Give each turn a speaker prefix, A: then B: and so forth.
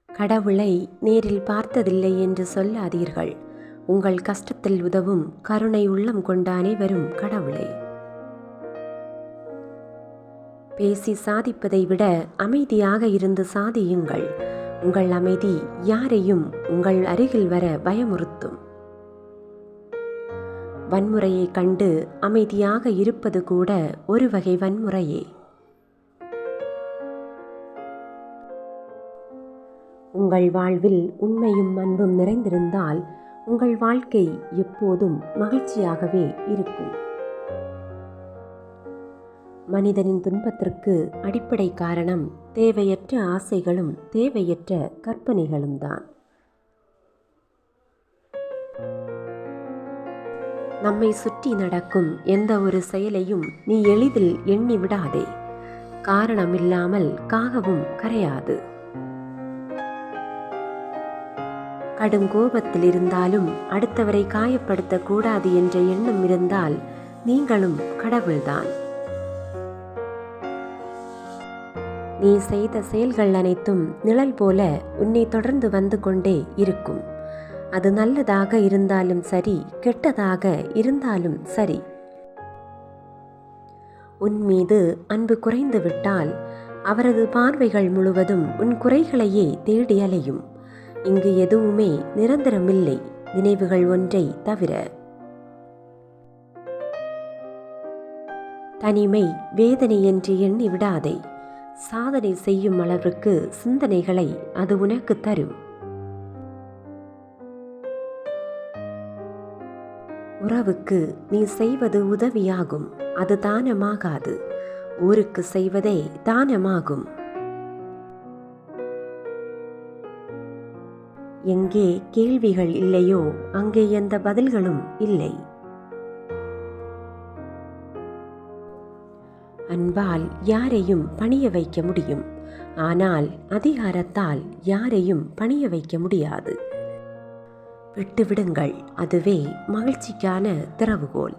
A: கடவுளை நேரில் பார்த்ததில்லை என்று சொல்லாதீர்கள். உங்கள் கஷ்டத்தில் உதவும் கருணை உள்ளம் கொண்ட அனைவரும் கடவுளே. பேசி சாதிப்பதை விட அமைதியாக இருந்து சாதியுங்கள். உங்கள் அமைதி யாரையும் உங்கள் அருகில் வர பயமுறுத்தும். வன்முறையை கண்டு அமைதியாக இருப்பது கூட ஒரு வகை வன்முறையே. உங்கள் வாழ்வில் உண்மையும் அன்பும் நிறைந்திருந்தால் உங்கள் வாழ்க்கை எப்போதும் மகிழ்ச்சியாகவே இருக்கும். மனிதனின் துன்பத்திற்கு அடிப்படை காரணம் தேவையற்ற ஆசைகளும் தேவையற்ற கற்பனைகளும் தான். நம்மை சுற்றி நடக்கும் எந்த ஒரு செயலையும் நீ எளிதில் எண்ணி விடாதே. காரணமில்லாமல் காகவும் கரையாது. கடும் கோபத்தில் இருந்தாலும் அடுத்தவரை காயப்படுத்தக்கூடாது என்ற எண்ணம் இருந்தால் நீங்களும் கடவுள்தான். நீ செய்த செயல்கள் அனைத்தும் நிழல் போல உன்னை தொடர்ந்து வந்து கொண்டே இருக்கும். அது நல்லதாக இருந்தாலும் சரி, கெட்டதாக இருந்தாலும் சரி. உன் மீது அன்பு குறைந்து விட்டால் அவரது பார்வைகள் முழுவதும் உன் குறைகளையே தேடி அலையும். இங்கு எதுவுமே நிரந்தரமில்லை, நினைவுகள் ஒன்றை தவிர. தனிமை வேதனை என்று எண்ணி விடாதே. சாதனை செய்யும் அளவிற்கு சிந்தனைகளை அது உனக்கு தரும். உறவுக்கு நீ செய்வது உதவியாகும், அது தானமாகாது. ஊருக்கு செய்வதே தானமாகும். எங்கே கேள்விகள் இல்லையோ அங்கே எந்த பதில்களும் இல்லை. அன்பால் யாரையும் பணிய வைக்க முடியும், ஆனால் அதிகாரத்தால் யாரையும் பணிய வைக்க முடியாது. விட்டுவிடுங்கள், அதுவே மகிழ்ச்சிக்கான திறவுகோல்.